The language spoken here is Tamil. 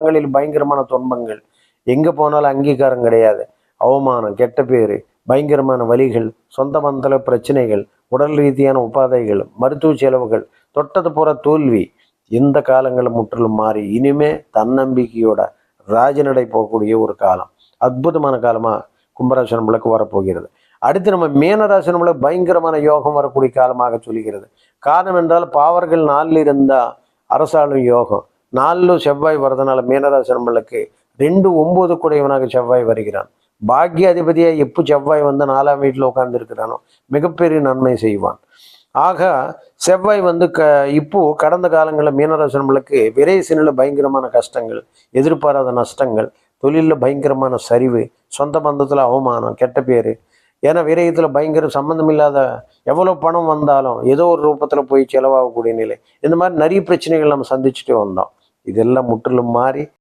இடங்களில் பயங்கரமான துன்பங்கள், எங்கே போனாலும் அங்கீகாரம் கிடையாது, அவமானம், கெட்ட பேர், பயங்கரமான வலிகள், சொந்த பந்தல பிரச்சனைகள், உடல் ரீதியான உபாதைகள், மருத்துவ செலவுகள், தொட்டது போற தோல்வி. இந்த காலங்களை முற்றிலும் மாறி இனிமே தன்னம்பிக்கையோட ராஜநடை போகக்கூடிய ஒரு காலம், அற்புதமான காலமாக கும்பராசி நம்மளுக்கு வரப்போகிறது. அடுத்து நம்ம மீனராசி நம்மளுக்கு பயங்கரமான யோகம் வரக்கூடிய காலமாக சொல்கிறது. காரணம் என்றால் பாவர்கள் 4 இருந்தால் அரசாளும் யோகம், 4 செவ்வாய் வரதுனால மீனராசி நம்மளுக்கு 2 9 குடையவனாக செவ்வாய் வருகிறான். பாக்கிய அதிபதியாக எப்போ செவ்வாய் வந்து 4ஆம் வீட்டில் உட்கார்ந்து இருக்கிறானோ மிகப்பெரிய நன்மை செய்வான். ஆக செவ்வாய் வந்து இப்போ கடந்த காலங்களில் மீனராசி நம்மளுக்கு விரைசினில் பயங்கரமான கஷ்டங்கள், எதிர்பாராத நஷ்டங்கள், தொழிலில் பயங்கரமான சரிவு, சொந்த பந்தத்தில் அவமானம், கெட்ட பேர், ஏன்னா விரயத்தில் பயங்கர சம்மந்தம் இல்லாத எவ்வளோ பணம் வந்தாலும் ஏதோ ஒரு ரூபத்தில் போய் செலவாகக்கூடிய நிலை, இந்த மாதிரி நிறைய பிரச்சனைகள் நம்ம சந்திச்சுட்டே வந்தோம். இதெல்லாம் முற்றிலும் மாறி